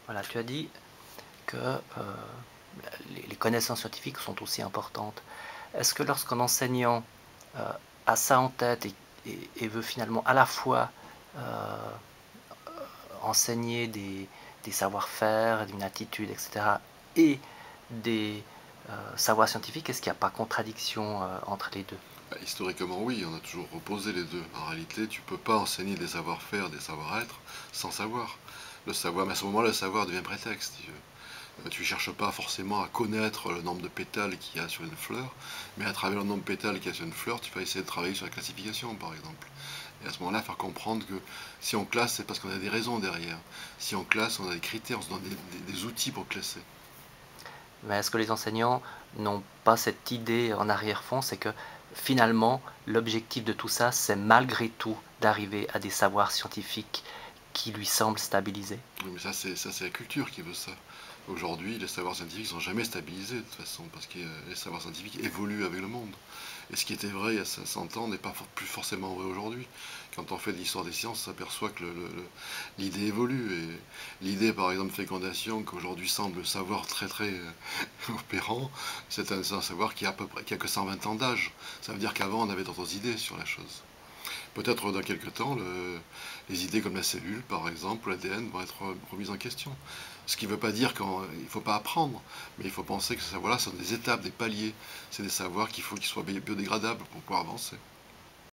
Voilà, tu as dit que les connaissances scientifiques sont aussi importantes. Est-ce que lorsqu'un enseignant a ça en tête et veut finalement à la fois enseigner des savoir-faire, une attitude, etc., et des savoirs scientifiques, est-ce qu'il n'y a pas contradiction entre les deux? Bah, historiquement, oui, on a toujours opposé les deux. En réalité, tu peux pas enseigner des savoir-faire, des savoir-être sans savoir. Le savoir, mais à ce moment-là, le savoir devient prétexte. Tu cherches pas forcément à connaître le nombre de pétales qu'il y a sur une fleur, mais à travers le nombre de pétales qu'il y a sur une fleur, tu vas essayer de travailler sur la classification, par exemple. Et à ce moment-là, faire comprendre que si on classe, c'est parce qu'on a des raisons derrière. Si on classe, on a des critères, on se donne des outils pour classer. Mais est-ce que les enseignants n'ont pas cette idée en arrière-fond, c'est que finalement, l'objectif de tout ça, c'est malgré tout d'arriver à des savoirs scientifiques qui lui semblent stabilisés? Oui, mais ça, c'est la culture qui veut ça. Aujourd'hui, les savoirs scientifiques sont jamais stabilisés de toute façon, parce que les savoirs scientifiques évoluent avec le monde. Et ce qui était vrai il y a 500 ans n'est pas plus forcément vrai aujourd'hui. Quand on fait de l'histoire des sciences, on s'aperçoit que l'idée évolue. Et l'idée, par exemple, de fécondation, qu'aujourd'hui semble savoir très très opérant, c'est un savoir qui a, à peu près, qui a que 120 ans d'âge. Ça veut dire qu'avant, on avait d'autres idées sur la chose. Peut-être dans quelques temps, les idées comme la cellule, par exemple, ou l'ADN vont être remises en question. Ce qui ne veut pas dire qu'il ne faut pas apprendre, mais il faut penser que ces savoirs-là sont des étapes, des paliers. C'est des savoirs qu'il faut qu'ils soient biodégradables pour pouvoir avancer.